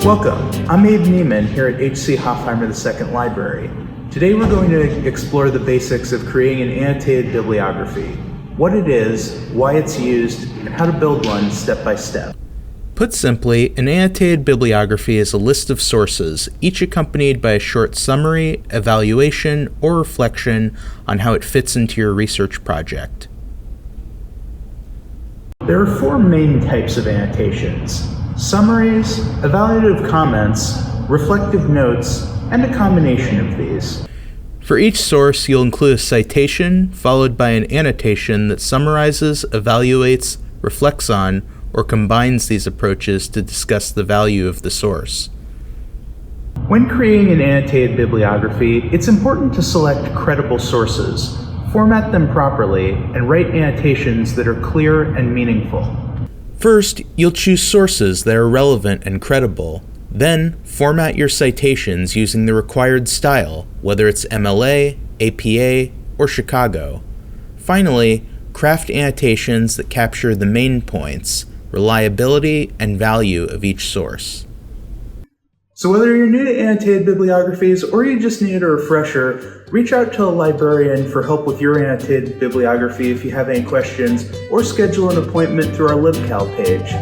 Welcome, I'm Abe Neiman here at HC Hofheimer II Library. Today we're going to explore the basics of creating an annotated bibliography, what it is, why it's used, and how to build one step by step. Put simply, an annotated bibliography is a list of sources, each accompanied by a short summary, evaluation, or reflection on how it fits into your research project. There are four main types of annotations: summaries, evaluative comments, reflective notes, and a combination of these. For each source, you'll include a citation, followed by an annotation that summarizes, evaluates, reflects on, or combines these approaches to discuss the value of the source. When creating an annotated bibliography, it's important to select credible sources, format them properly, and write annotations that are clear and meaningful. First, you'll choose sources that are relevant and credible. Then, format your citations using the required style, whether it's MLA, APA, or Chicago. Finally, craft annotations that capture the main points, reliability, and value of each source. So whether you're new to annotated bibliographies or you just need a refresher, reach out to a librarian for help with your annotated bibliography if you have any questions, or schedule an appointment through our LibCal page.